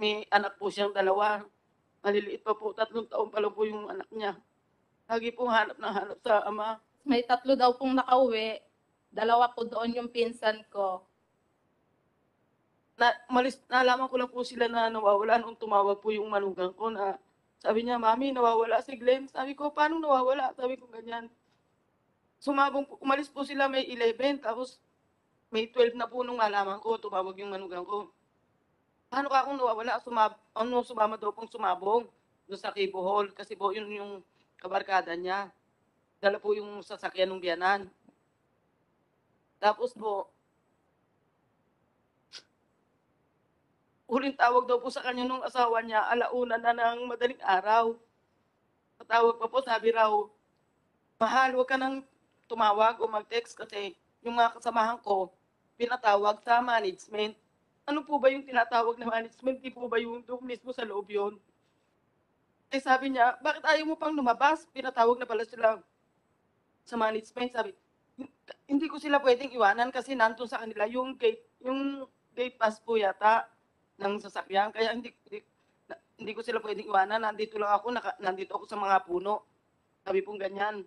may anak po siyang dalawa. Maliliit pa po, 3 taon pa lang po yung anak niya. Lagi pong hanap na hanap sa ama. May 3 daw pong nakauwi. 2 po doon yung pinsan ko. Nalaman ko lang po sila na nawawala nung tumawag po yung manugang ko na sabi niya, "Mami, nawawala si Glenn." Sabi ko, "Paano nawawala?" Sabi ko ganyan. Umalis po sila May 11, tapos May 12 na po nung nalaman ko, tumawag yung manugang ko. Paano ka akong nawawala? Sumama daw pong sumabong doon sa Kibo Hall kasi po yun yung kabarkada niya. Dala po yung sasakyan ng biyanan. Tapos po, huling tawag daw po sa kanya nung asawa niya, 1:00 na ng madaling araw. Patawag pa po, sabi raw, "Mahal, huwag ka nang tumawag o mag-text kasi yung mga kasamahan ko, pinatawag sa management." Ano po ba yung tinatawag na management? Di po ba yung doon mismo sa loob yun? Eh sabi niya, "Bakit ayaw mo pang lumabas?" Pinatawag na pala sila sa management. Sabi, hindi ko sila pwedeng iwanan kasi nandun sa kanila yung gate pass po yata ng sasakyan. Kaya hindi ko sila pwedeng iwanan. Nandito ako sa mga puno. Sabi pong ganyan.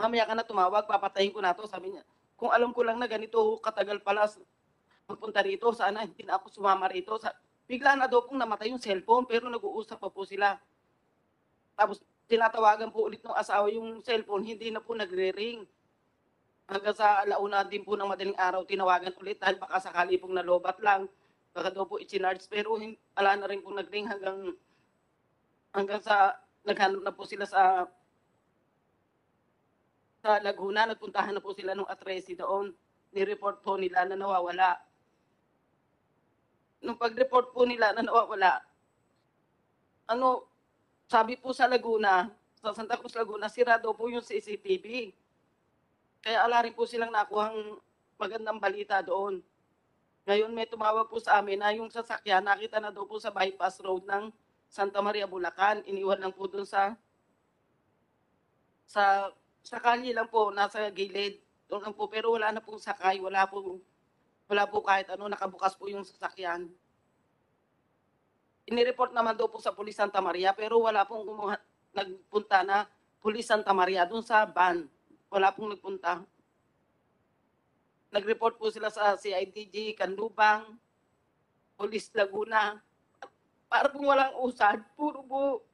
"Mamaya ka na tumawag, papatayin ko na to." Sabi niya. Kung alam ko lang na ganito katagal pala magpunta rito, sana hindi na ako sumama rito. Bigla na daw pong namatay yung cellphone, pero nag-uusap pa po sila. Tapos tinatawagan po ulit ng asawa yung cellphone, hindi na po nagre-ring. Hanggang sa 1:00 din po ng madaling araw, tinawagan ulit dahil baka sakali pong nalobat lang. Baka daw po i-charge, pero wala na rin pong nag-ring hanggang sa naghanap na po sila sa Laguna. Nagpuntahan na po sila nung atresi doon. Ni-report po nila na nawawala. Nung pag-report po nila na nawawala, sabi po sa Laguna, sa Santa Cruz, Laguna, sira daw po yung CCTV. Kaya ala rin po silang nakuhang magandang balita doon. Ngayon may tumawag po sa amin na yung sasakyan nakita na daw po sa bypass road ng Santa Maria, Bulacan. Iniwan lang po doon sa kalye lang po, nasa gilid. Doon lang po, pero wala na pong sakay, wala po kahit ano, nakabukas po yung sasakyan. Inireport naman daw po sa Pulis Santa Maria, pero wala pong nagpunta na Pulis Santa Maria doon sa van. Wala pong nagpunta. Nag-report po sila sa CIDG, Canlubang, Police Laguna. Para pong walang usad, puro po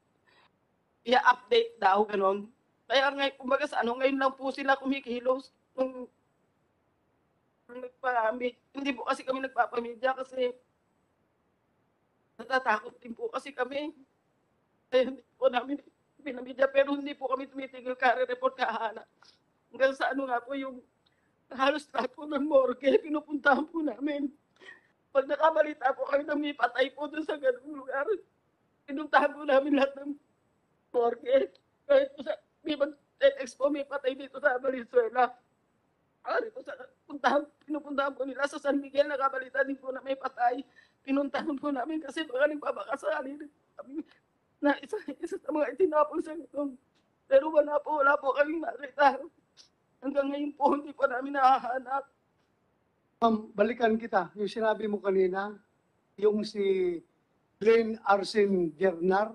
i-update daw, ganon. Kaya ngayon, kumbaga ngayon lang po sila kumikilos. Nung hindi po kasi kami nagpapamedya kasi natatakot din po kasi kami. Kaya hindi po namin pinamedya, pero hindi po kami tumitigil report kahanap. Hanggang sa nga po yung halos lahat po ng morgue, pinupuntahan po namin. Pag nakabalita po kami na may patay po doon sa ganung lugar, pinuntahan po namin lahat ng morgue. Kahit po may mag-text po, may patay dito sa Valenzuela. Pinupuntahan po nila sa San Miguel, nakabalita din po na may patay. Pinuntahan po namin kasi baka nagbabakasali kami na isa sa mga itinapon sa ganun. Pero wala po kaming nakita. Hanggang ngayon po, hindi pa namin nahahanap. Ma'am, balikan kita. Yung sinabi mo kanina, yung si Glenn Arsen Germar,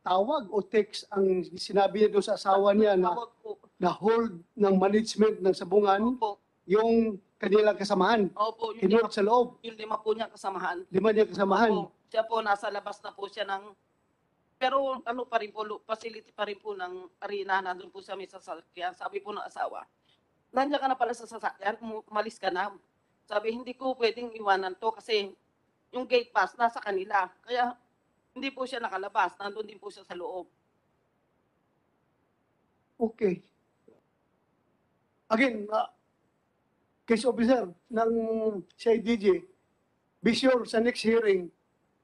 tawag o text ang sinabi niya doon sa asawa niya na hold ng management ng sabungan, Opo. yung kanilang kasamahan. Opo, Hinulog sa loob. yung 5 po niya kasamahan. 5 niya kasamahan. Opo. Siya po, nasa labas na po siya pero pa rin po, facility pa rin po ng arena, nandun po siya may sasakyan. Sabi po ng asawa, "Nandiyan ka na pala sa sasakyan, umalis ka na." Sabi, "Hindi ko pwedeng iwanan to kasi yung gate pass nasa kanila." Kaya hindi po siya nakalabas, nandun din po siya sa loob. Okay. Again, case officer ng CIDG, be sure sa next hearing,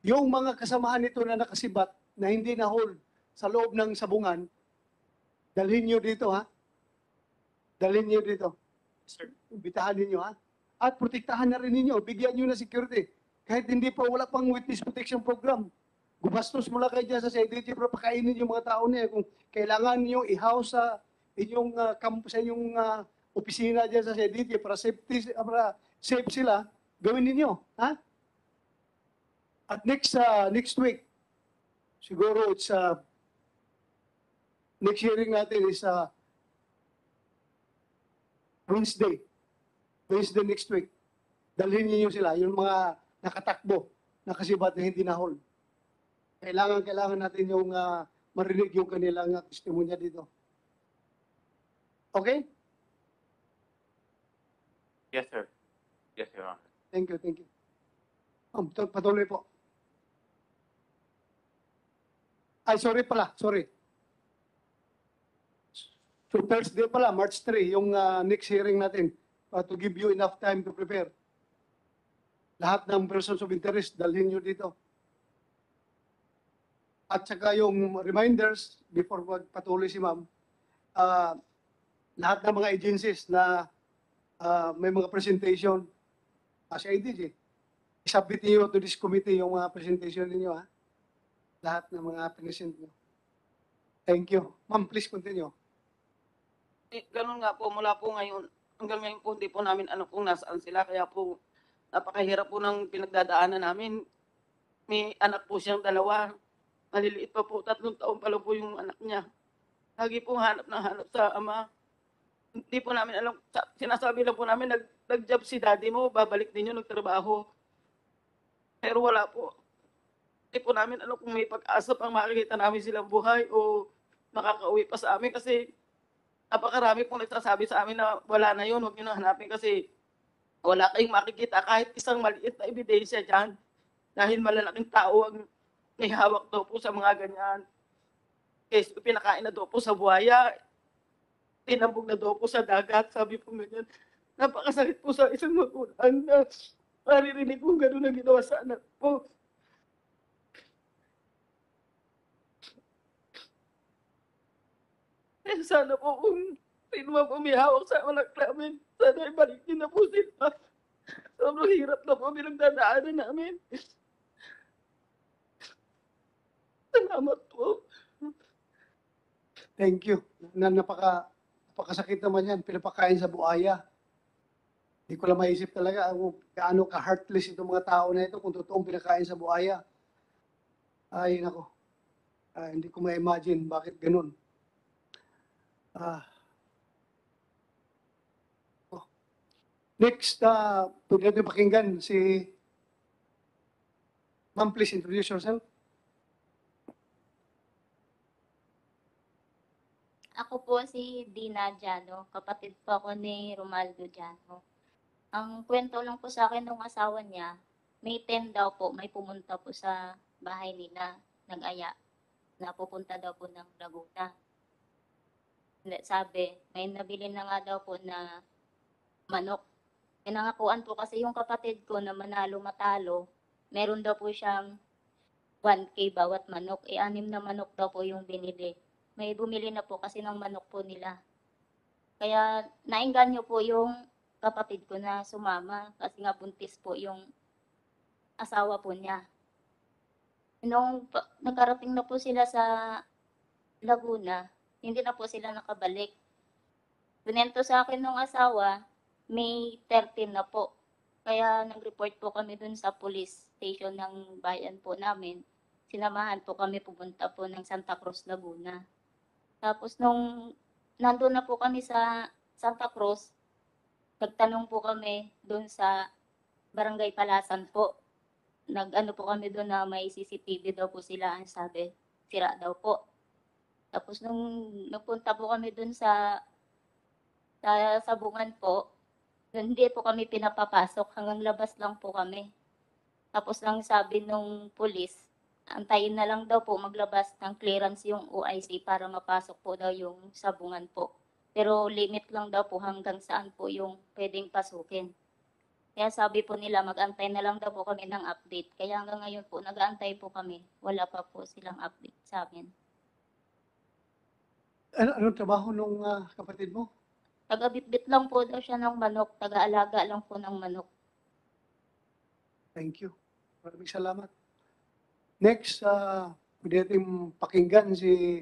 yung mga kasamahan nito na nakasibat na hindi na-hold sa loob ng sabungan, dalhin nyo dito, ha? Dalhin nyo dito. Sir. Bitahan ninyo, ha? At protektahan na rin ninyo, bigyan nyo na security. Kahit hindi pa, wala pang witness protection program. Gubastos mula kayo dyan sa CIDG para pakainin yung mga tao niya. Kung kailangan nyo i-house sa inyong campus, sa inyong opisina dyan sa CIDG para safe sila, gawin ninyo, ha? At next week, siguro it's next hearing natin is Wednesday. Wednesday next week. Dalhin niyo sila, yung mga nakatakbo, nakasibat na hindi na-hold. Kailangan natin yung marinig yung kanilang testimonya dito. Okay? Yes, sir. Yes, Your Honor. Thank you, thank you. Patuloy po. Ay, sorry pala, sorry. So Thursday pala, March 3, yung next hearing natin to give you enough time to prepare. Lahat ng persons of interest, dalhin nyo dito. At saka yung reminders, before magpatuloy si ma'am, lahat ng mga agencies na may mga presentation, si IDG, isubmit niyo to this committee yung mga presentation ninyo, ha? Lahat ng mga present nyo. Thank you. Ma'am, please continue. Ganun nga po, mula po ngayon, hanggang ngayon po, hindi po namin alam kung nasaan sila. Kaya po, napakahirap po ng pinagdadaanan namin. May anak po siyang 2. Maliliit pa po, 3 taon pa lang po yung anak niya. Lagi po hanap sa ama. Hindi po namin alam, sinasabi lang po namin, nag-job si daddy mo, babalik din yun, nagtrabaho. Pero wala po. Hindi po namin alam kung may pag-asa pang makikita namin silang buhay o makakauwi pa sa amin kasi napakarami pong nagsasabi sa amin na wala na yun, huwag nyo na hanapin kasi wala kayong makikita kahit isang maliit na ebidensya dyan dahil malalaking tao ang may hawak daw po sa mga ganyan. Kasi pinakain na daw po sa buhaya, tinambog na daw po sa dagat, sabi po ganyan. Napakasakit po sa isang magulang na maririnig po gano'n ang ginawa sa anak po. Eh, sana po kung sino man po may hawak sa anak namin, sana ibalik niyo na po sila. Sobrang hirap na po pinagdadaanan namin. Salamat po. Thank you. Napakasakit naman yan, pinapakain sa buhaya. Hindi ko lang maisip talaga kung gaano ka-heartless itong mga tao na ito kung totoong pinakain sa buhaya. Ay, nako. Hindi ko ma-imagine bakit ganun. Next, pwede natin pakinggan si Ma'am, please introduce yourself. Ako po si Dina Jano, kapatid po ako ni Romaldo Jano. Ang kwento lang po sa akin ng asawa niya, may 10 daw po, may pumunta po sa bahay nila, nag-aya, na pupunta daw po ng Laguna. Sabi, may nabili na nga daw po na manok. Pinangakuan po kasi yung kapatid ko na manalo matalo, meron daw po siyang 1K bawat manok. 6 na manok daw po yung binili. May bumili na po kasi ng manok po nila. Kaya nainganyo po yung kapatid ko na sumama kasi nga buntis po yung asawa po niya. Nung nakarating na po sila sa Laguna, hindi na po sila nakabalik. Binento sa akin ng asawa, May 13 na po. Kaya nag-report po kami dun sa police station ng bayan po namin. Sinamahan po kami, pupunta po ng Santa Cruz, Laguna. Tapos nung nandun na po kami sa Santa Cruz, nagtanong po kami dun sa Barangay Palasan po. Nag-ano po kami dun na may CCTV daw po sila. Ang sabi, sira daw po. Tapos nung nagpunta po kami dun sa sabungan po, hindi po kami pinapapasok, hanggang labas lang po kami. Tapos lang sabi nung pulis, antayin na lang daw po maglabas ng clearance yung OIC para mapasok po daw yung sabungan po. Pero limit lang daw po hanggang saan po yung pwedeng pasukin. Kaya sabi po nila, mag-antay na lang daw po kami ng update. Kaya hanggang ngayon po, nag-aantay po kami. Wala pa po silang update sa amin. Anong trabaho nung kapatid mo? Taga-bitbit lang po daw siya ng manok. Taga-alaga lang po ng manok. Thank you. Maraming salamat. Next, pwede natin pakinggan si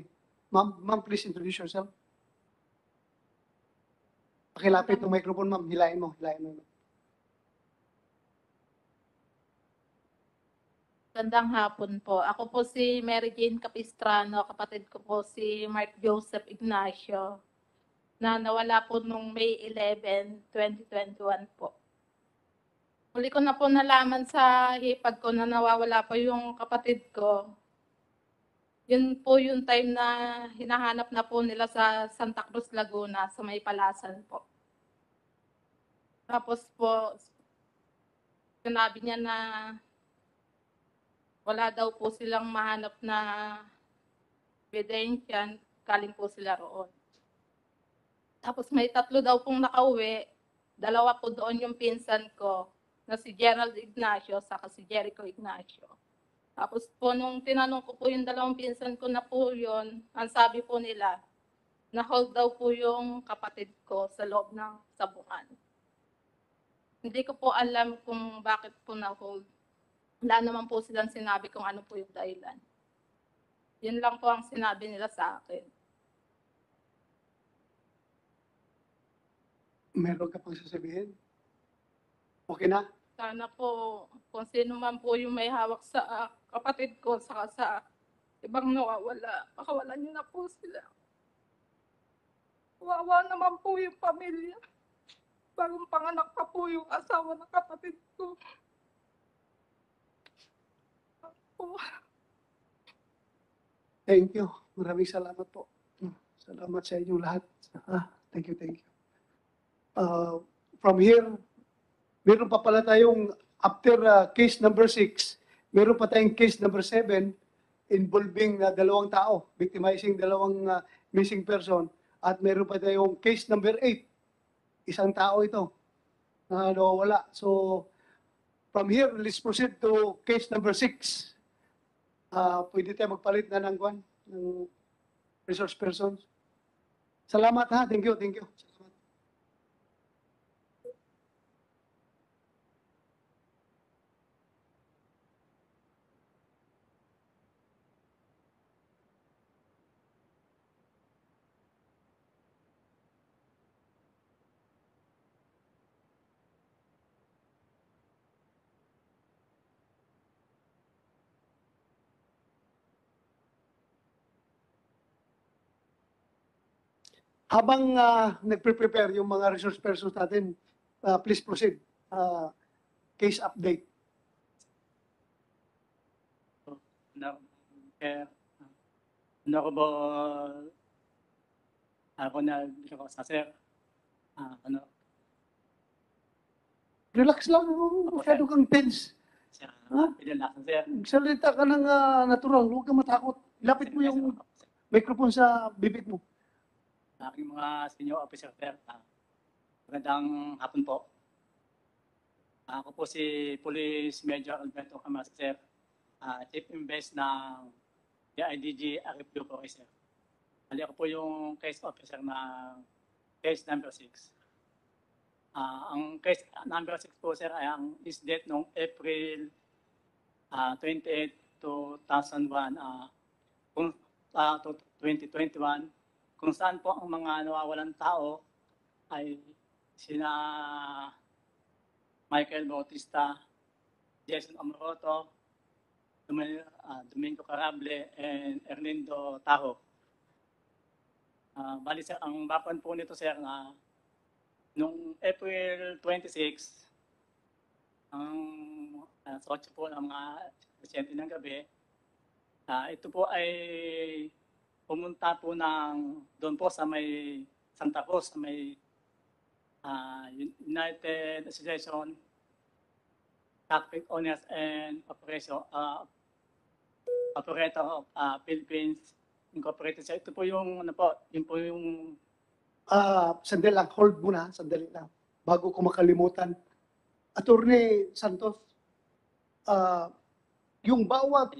Ma'am. Ma'am, please introduce yourself. Pakilapit ng microphone, ma'am. Hilain mo. Gandang hapon po. Ako po si Mary Jane Capistrano, kapatid ko po si Mark Joseph Ignacio, na nawala po nung May 11, 2021 po. Huli ko na po nalaman sa hipag ko na nawawala po yung kapatid ko. Yun po yung time na hinahanap na po nila sa Santa Cruz, Laguna, sa may Palasan po. Tapos po, sinabi niya na wala daw po silang mahanap na ebidensya, galing po sila roon. Tapos may 3 daw pong nakauwi, 2 po doon yung pinsan ko, na si Gerald Ignacio saka si Jericho Ignacio. Tapos po nung tinanong ko po yung 2 pinsan ko na po yun, ang sabi po nila, na-hold daw po yung kapatid ko sa loob ng sabungan. Hindi ko po alam kung bakit po na-hold. Wala naman po silang sinabi kung ano po yung dahilan. Yun lang po ang sinabi nila sa akin. Meron ka pang sasabihin? Okay na? Sana po kung sino man po yung may hawak sa kapatid ko saka sa ibang nawawala, pakawalan niyo na po sila. Wawa naman po yung pamilya. Bagong panganak pa po yung asawa ng kapatid ko. Thank you. Maraming salamat po. Salamat sa inyong lahat. Thank you, thank you. From here, meron pa pala tayong, after case number 6, meron pa tayong case number 7 involving 2 tao, victimizing 2 missing person. At meron pa tayong case number 8, 1 tao ito na nawawala. So, from here, let's proceed to case number 6. Pwede tayo magpalit na ng resource persons. Salamat ha. Thank you. Thank you. Salamat. Habang nagpre-prepare yung mga resource persons natin, please proceed. Case update. Ako na sa sir. Relax lang. Masyado kang tense. Ha? Sir. Salita ka ng natural. Huwag ka matakot. Lapit mo yung microphone sa bibig mo. Aking mga senior officer, sir. Magandang hapon po. Ako po si Police Major Alberto Camas, sir. Chief Invest ng DIDG Arifio po, sir. Ako po yung case officer ng case number 6. Ang case number 6 po, sir, ay ang is date noong April 28, 2001 to 2021, kung saan po ang mga nawawalan tao ay sina Michael Bautista, Jason Amoroto, Domingo Carable, and Erlindo Tajo. Bali sir, ang background po nito sir na noong April 26, ang alas 8 po ng mga pasyente ng gabi, ito po ay pumunta po doon po sa may Santa Cruz, sa may United Association Traffic Owners and Operator of Philippines Incorporated. So, ito po yung, yun po yung... Sandali lang, hold muna, sandali lang. Bago ko makalimutan. Attorney Santos, yung bawat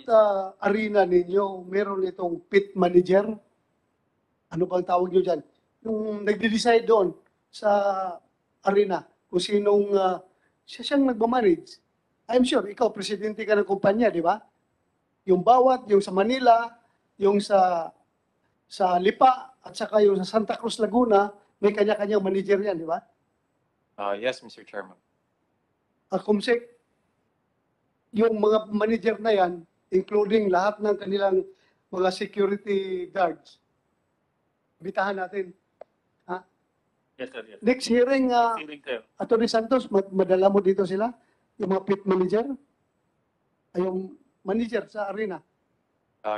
arena ninyo, meron itong pit manager. Ano bang tawag nyo dyan? Yung nagde-decide doon sa arena kung sinong siya siyang nagmamanage. I'm sure, ikaw, presidente ka ng kumpanya, di ba? Yung bawat, yung sa Manila, yung sa Lipa, at saka yung sa Santa Cruz, Laguna, may kanya-kanyang manager yan, di ba? Yes, Mr. Chairman. Kumsek, yung mga manager na yan, including lahat ng kanilang mga security guards, bitahan natin. Yes, sir. Yes. Next hearing, Feeling, sir. Atty. Santos, madala mo dito sila, yung mga pit manager, ay yung manager sa arena,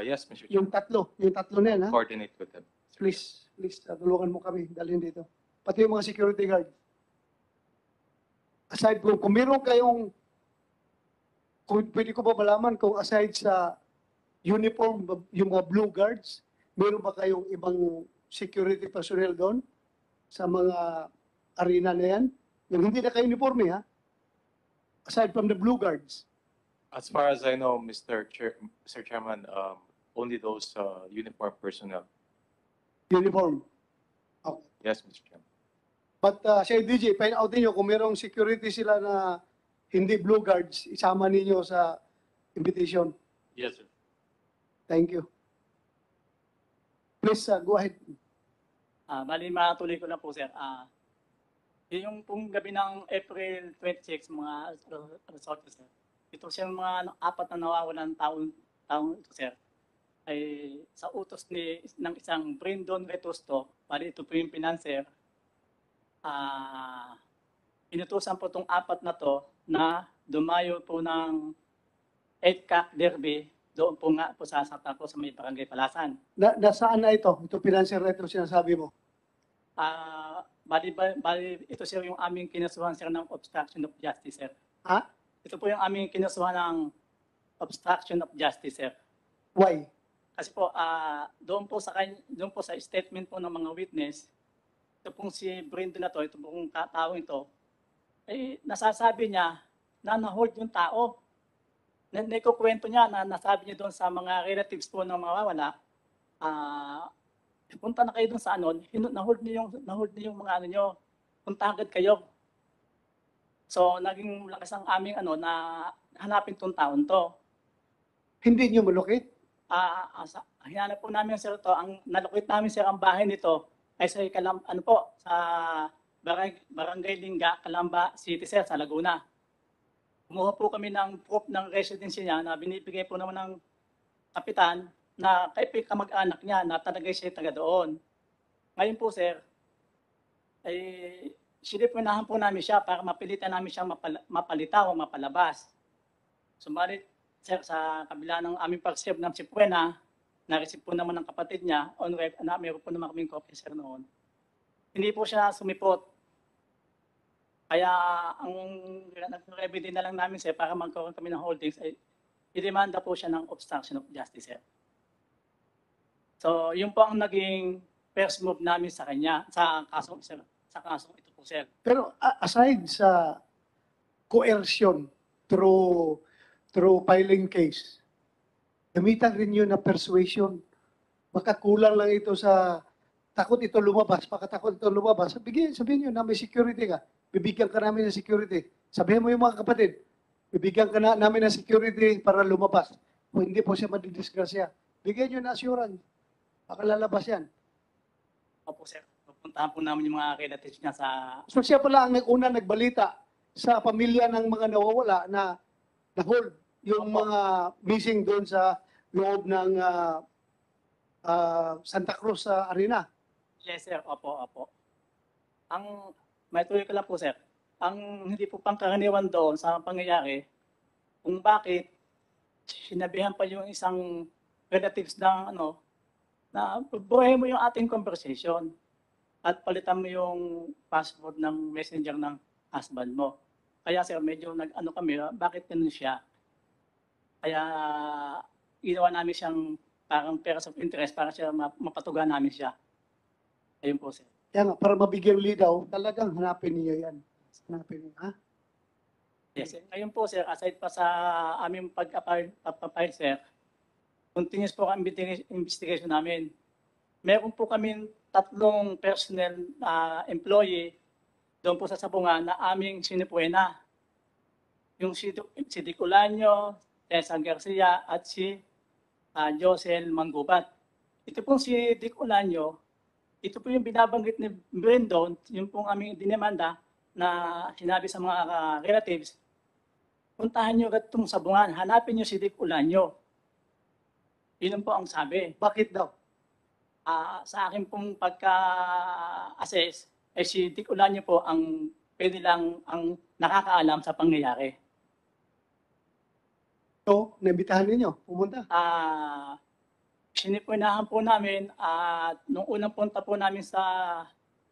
Yes, Mr. Chair. yung tatlo na yan, ha? Coordinate with them. Please, tulungan mo kami, dalhin dito. Pati yung mga security guard. Aside kung meron kayong, kung pwede ko ba malaman kung aside sa uniform, yung mga blue guards, meron ba kayong ibang security personnel doon sa mga arena na yan? Yung hindi na kayo uniforme, ha? Aside from the blue guards. As far as I know, Mr. Chairman, only those uniform personnel. Uniform. Yes, Mr. Chairman. But siya DJ, find out niyo kung merong security sila na hindi blue guards, isama ninyo sa invitation. Yes, sir. Thank you. Please, go ahead. Bali, matuloy ko na po, sir. Yung pong gabi ng April 26, mga resort, sir. Ito siya mga apat na nawawalan taong ito, sir. Ay sa utos ng isang Brandon Retusto, bali ito po yung financer, inutusan po itong apat na to na dumayo po ng 8-Cac Derby, doon po nga po sa Santa Cruz sa may Barangay Palasan. Nasaan na ito? Ito financial right na sinasabi mo. Bali, ito sir yung aming kinasuhan sir ng obstruction of justice, sir. Ha? Ito po yung aming kinasuhan ng obstruction of justice, sir. Why? Kasi po, doon po sa statement po ng mga witness, ito pong si Brendo na to, ito pong tao ito, eh, nasasabi niya na na-hold yung tao. Naikukwento niya na nasabi niya doon sa mga relatives po ng mga wala, punta na kayo doon sa ano, na-hold niyo yung mga ano nyo, punta agad kayo. So, naging lakas ang aming ano, na hanapin tong taon to. Hindi nyo malukit? Hinanap po namin sir to, ang nalukit namin sir ang bahay nito ay sa sa Barangay Linga, Calamba City, sir, sa Laguna. Kumuha po kami ng proof ng residency niya na binibigay po naman ng kapitan na kay kamag-anak niya na talaga siya taga doon. Ngayon po sir, ay sinipunahan po namin siya para mapilitan namin siya mapalitaw o mapalabas. Sumalit sir, sa kabila ng aming pag-serve ng Sipuena, na-receive po naman ng kapatid niya, meron po naman kaming copy sir noon. Hindi po siya sumipot. Kaya ang nag-remedy na lang namin sir para magkaroon kami ng holdings ay idemanda po siya ng obstruction of justice, sir. So, yun po ang naging first move namin sa kanya, sa kasong ito po, sir. Pero aside sa coercion through filing case, gamitan rin yun na persuasion. Baka kulang lang ito sa takot ito lumabas, pagkatakot ito lumabas, sabihin nyo na may security ka, bibigyan ka namin ng security. Sabihin mo yung mga kapatid, bibigyan ka namin ng security para lumabas. Kung hindi po siya madidisgrasya, bigyan nyo na assurance. Baka lalabas yan. Opo, sir. Pupuntahan po namin yung mga relatives niya sa... So siya pala ang una nagbalita sa pamilya ng mga nawawala na na-hold yung mga missing doon sa loob ng Santa Cruz Arena. Yes, sir. Opo. May tuloy ko lang po, sir. Ang hindi po pangkaraniwan doon sa pangyayari, kung bakit sinabihan pa yung isang relatives ng na buhay mo yung ating conversation at palitan mo yung password ng messenger ng husband mo. Kaya sir, medyo kami, bakit ganun siya? Kaya ginawa namin siyang parang pairs of interest para siya mapatugan namin siya. Ayun po, sir. Kaya nga, para mabigyan lidaw, talagang hanapin niyo yan. Hanapin niyo, ha? Yes, sir. Ngayon po, sir, aside pa sa aming pag-apply, sir, continuous po ang investigation namin. Meron po kami 3 personnel employee doon po sa Sabungan na aming sinipuena. Yung si Dick Ulanyo, Tessa Garcia, at si Josel Manggubat. Ito pong si Dick Ulanyo, ito po yung binabanggit ni Brandon, yung pong aming dinemanda na sinabi sa mga relatives puntahan nyo agad itong sabungan, hanapin nyo si Dick Ulanyo. Yun po ang sabi. Bakit daw? Sa akin pong pagka-assess, si Dick Ulanyo po ang pwede lang ang nakakaalam sa pangyayari. So, naimbitahan ninyo, pumunta. Sinipunahan po namin at nung unang punta po namin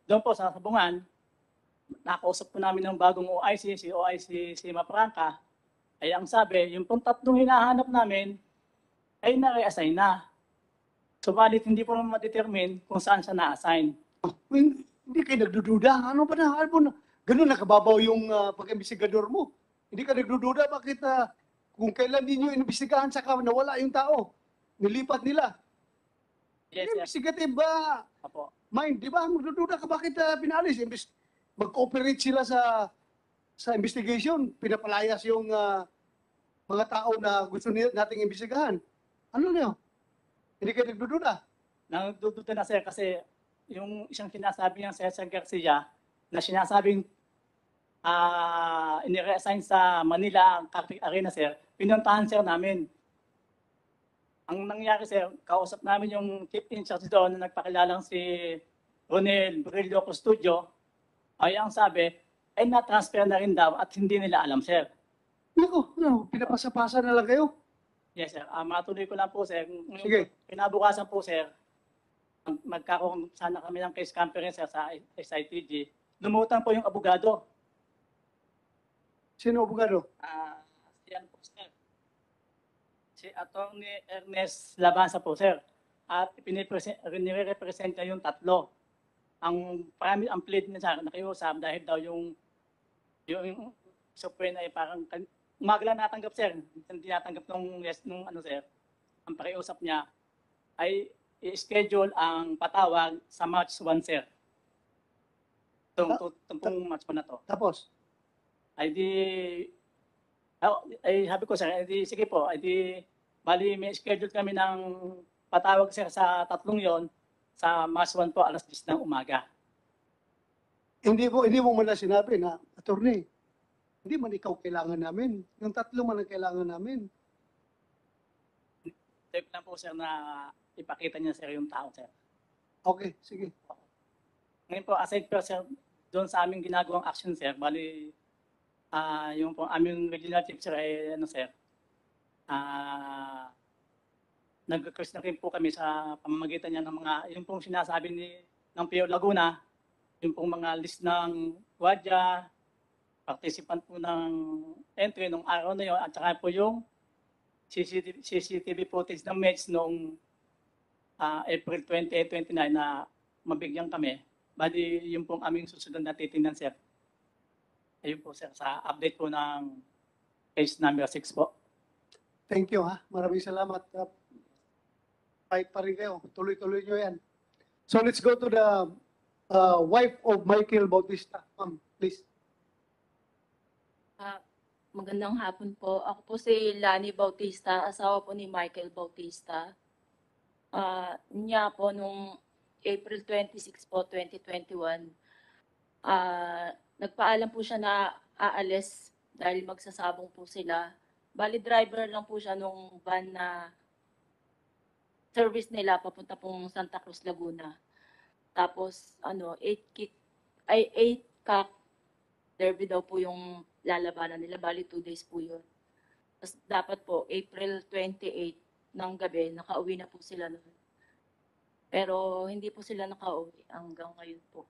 doon po sa sabungan, nakausap po namin ng bagong OIC, si OIC si Mapranca, ay ang sabi, yung pong tatlong hinahanap namin ay na-reassign na. Subalit hindi po naman ma-determine kung saan siya na-assign. Hindi kayo nagdududa. Ano ba na? Ganun nakababaw yung pag-imbestigador mo. Hindi ka nagdududa. Bakit kung kailan ninyo inimbestigahan saka nawala yung tao? Nilipat nila. Yes, yes. Investigative ba? Apo. Mind, di ba? Magdududa ka bakit pinalis? Mag-cooperate sila sa investigation. Pinapalayas yung mga tao na gusto nating imbestigahan. Ano niyo? Hindi kayo nagdududa. Nagdududa na sir kasi yung isang sinasabi niya Cesar Garcia na sinasabing inireassign sa Manila ang Catholic Arena sir, pinuntahan sir namin. Ang nangyari sir, kausap namin yung chief in charge doon na nagpakilalang si Ronel Brillo Custodio, ay ang sabi, ay na-transfer na rin daw at hindi nila alam sir. Naku, pinapasa-pasa na lang kayo. Yes sir, matuloy ko lang po sir. Sige. Kinabukasan po sir, magkakaroon sana kami ng case conference sir, sa SITG. Lumutang po yung abogado. Sino abogado? Yan po sir. Si Atty. Ernest Labanza po sir. At nire-represent niya yung tatlo. Ang plead niya sa nakiusap dahil daw yung software na parang umaga lang natanggap sir. Hindi natanggap nung ano sir. Ang pakiusap niya ay i-schedule ang patawag sa March 1 sir. Itong March 1 na to. Tapos? Ay sabi ko sir, sige po, bali may schedule kami ng patawag sir sa tatlong yon sa March 1 po, alas 10 ng umaga. Hindi mo man na sinabi na, attorney, hindi man ikaw kailangan namin. Yung tatlo man ang kailangan namin. Take lang po sir na ipakita niya sir yung tao sir. Okay, sige. Ngayon po, aside po sir, doon sa aming ginagawang action sir, bali yung po aming regional chief sir ay ano sir, nag-request na rin po kami sa pamamagitan niya ng mga, yung pong sinasabi ng PO Laguna, yung pong mga list ng gwardiya, participant po ng entry nung araw na yun, at saka po yung CCTV footage ng MEDS noong April 28, 29 na mabigyan kami. Bali, yung pong aming susunod na titingnan, sir. Ayun po, sir, sa update po ng case number 6 po. Thank you, ha. Maraming salamat. Fight pa rin kayo. Tuloy-tuloy nyo yan. So let's go to the wife of Michael Bautista. Ma'am, please. Magandang hapon po. Ako po si Lani Bautista, asawa po ni Michael Bautista. Niya po nung April 26 po, 2021, nagpaalam po siya na aalis dahil magsasabong po sila. Bali driver lang po siya nung van na service nila papunta pong Santa Cruz, Laguna. Tapos 8-car derby daw po yung lalabanan nila. Bali 2 days po yun. Tapos dapat po April 28 ng gabi, nakauwi na po sila noon. Pero hindi po sila nakauwi hanggang ngayon po.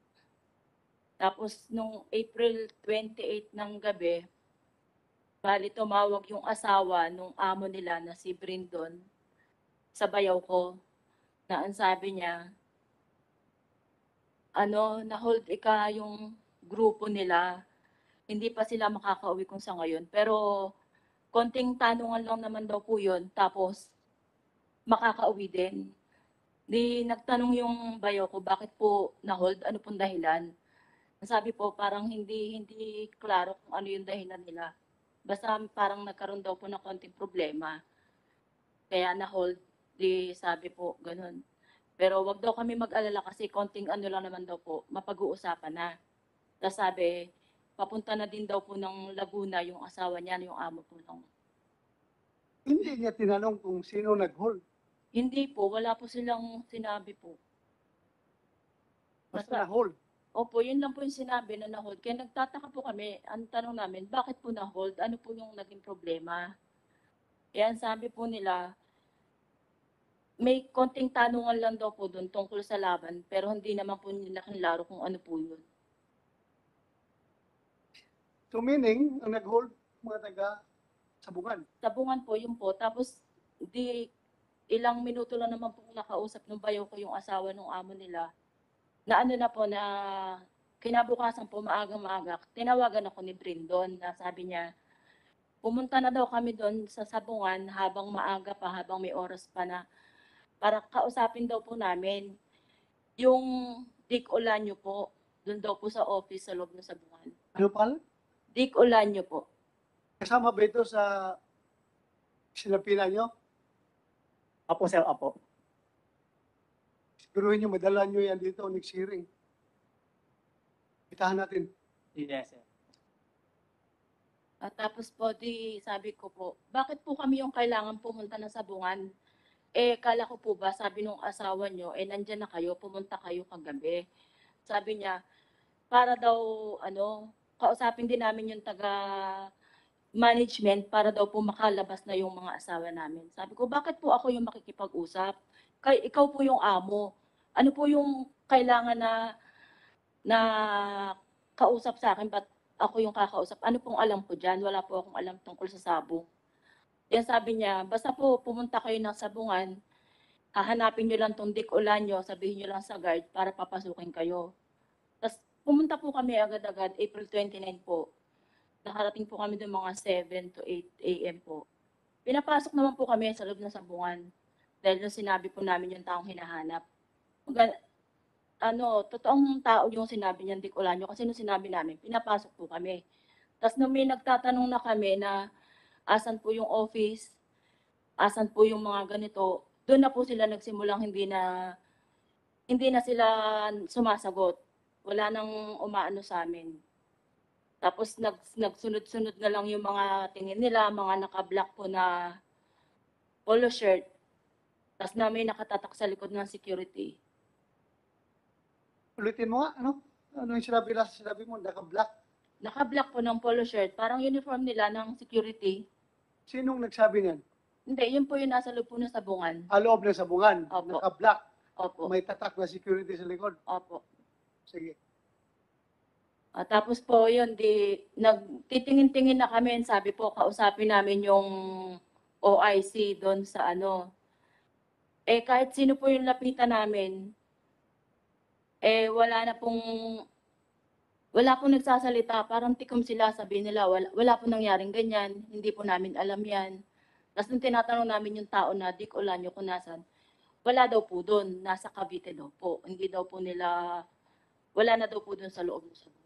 Tapos nung April 28 ng gabi, bali tumawag yung asawa nung amo nila na si Brindon sa bayaw ko, na ang sabi niya, na-hold yung grupo nila, hindi pa sila makakauwi kung sa ngayon. Pero konting tanungan lang naman daw po yun, tapos makakauwi din. Di nagtanong yung bayaw ko, bakit po na-hold, ano pong dahilan? Sabi po, parang hindi klaro kung ano yung dahilan nila. Basta parang nagkaroon daw po ng konting problema. Kaya na-hold, di sabi po, ganun. Pero wag daw kami mag-alala kasi konting ano lang naman daw po, mapag-uusapan na. Tapos sabi, papunta na din daw po ng Laguna yung asawa niya, yung amo po ng... Hindi niya tinanong kung sino nag-hold. Hindi po, wala po silang sinabi po. Basta na-hold. Opo, yun lang po yung sinabi na na-hold. Kaya nagtataka po kami, ang tanong namin, bakit po na-hold? Ano po yung naging problema? Kaya ang sabi po nila, may konting tanungan lang daw po doon tungkol sa laban, pero hindi naman po nila klaro kung ano po yun. So meaning, ang nag-hold, mga taga Sabungan. Sabungan po, yun po. Tapos, ilang minuto lang naman po nakausap ng bayaw ko yung asawa ng amo nila. Na ano na po, na kinabukasan po, maaga-maaga, tinawagan ako ni Brindon na sabi niya, pumunta na daw kami doon sa Sabungan habang maaga pa, habang may oras pa na, para kausapin daw po namin yung Dick Olanyo po, doon daw po sa office sa loob ng Sabungan. Ano pala? Dick Olanyo po. Kasama ba ito sa sinapina nyo? Apo, sir, apo. Siguruhin nyo, madala nyo yan dito next hearing. Itahan natin. Yes, sir. At tapos po, sabi ko po, bakit po kami yung kailangan pumunta na Sabungan? Kala ko po ba, sabi nung asawa nyo, nandyan na kayo, pumunta kayo kagabi. Sabi niya, para daw, kausapin din namin yung taga-management para daw po makalabas na yung mga asawa namin. Sabi ko, bakit po ako yung makikipag-usap? Ikaw po yung amo. Ano po yung kailangan na kausap sa akin? Ba't ako yung kakausap? Ano pong alam ko dyan? Wala po akong alam tungkol sa sabong. Yan sabi niya, basta po pumunta kayo ng Sabungan, hahanapin nyo lang tong Dick Olanyo, sabihin nyo lang sa guard para papasukin kayo. Tapos pumunta po kami agad-agad, April 29 po. Nakarating po kami doon mga 7 to 8 a.m. po. Pinapasok naman po kami sa loob ng Sabungan dahil nung sinabi po namin yung taong hinahanap. Totoong tao yung sinabi niyan, Dick Olanyo, kasi nung sinabi namin, pinapasok po kami. Tapos nung may nagtatanong na kami na asan po yung office, asan po yung mga ganito, doon na po sila nagsimulang hindi na sila sumasagot. Wala nang umaano sa amin. Tapos nagsunod-sunod na lang yung mga tingin nila, mga naka-black po na polo shirt. Tapos na may nakatatak sa likod ng security. Ulitin mo nga, ano? Ano yung sinabi mo, naka-black? Naka-black po ng polo shirt, parang uniform nila ng security. Sinong nagsabi niyan? Hindi, yun po yung nasa loob po ng Sabungan. Loob ng Sabungan, Opo. naka-black. Opo. May tatak na security sa likod. Opo. Sige. Tapos po yun, nagtitingin-tingin na kami, sabi po, kausapin namin yung OIC doon sa kahit sino po yung lapitan namin, wala pong nagsasalita, parang tikom sila, sabihin nila, wala po nangyaring ganyan, hindi po namin alam yan. Tapos nung tinatanong namin yung tao na Dick Olanyo kung nasan, wala daw po doon, nasa Cavite daw po. Hindi daw po nila, wala na daw po doon sa loob ng Sabungan.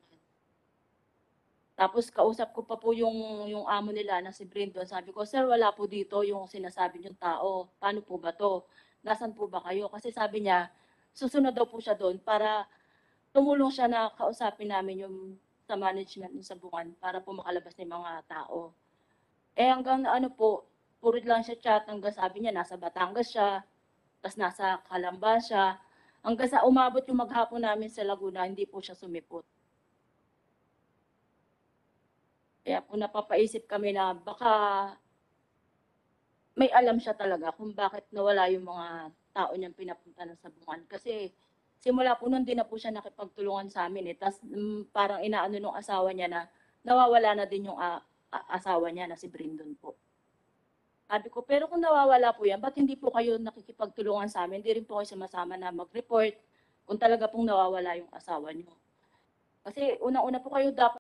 Tapos kausap ko pa po yung amo nila na si Brindon, sabi ko, sir, wala po dito yung sinasabi yung tao, paano po ba to? Nasaan po ba kayo? Kasi sabi niya, susunod daw po siya doon para tumulong siya na kausapin namin yung sa management ng Sabungan para po makalabas ng mga tao. Hanggang puro lang siya chat, hanggang sabi niya nasa Batangas siya, tapos nasa Calamba siya, hanggang sa umabot yung maghapon namin sa Laguna, hindi po siya sumipot. Kaya po napapaisip kami na baka may alam siya talaga kung bakit nawala yung mga tao niyang pinapunta ng Sabungan. Kasi simula po nun din na po siya nakipagtulungan sa amin. Tapos parang inaano nung asawa niya na nawawala na din yung asawa niya na si Brindon po. Sabi ko, pero kung nawawala po yan, ba't hindi po kayo nakikipagtulungan sa amin? Hindi rin po kayo sumasama na mag-report kung talaga pong nawawala yung asawa niyo. Kasi unang-una po kayo dapat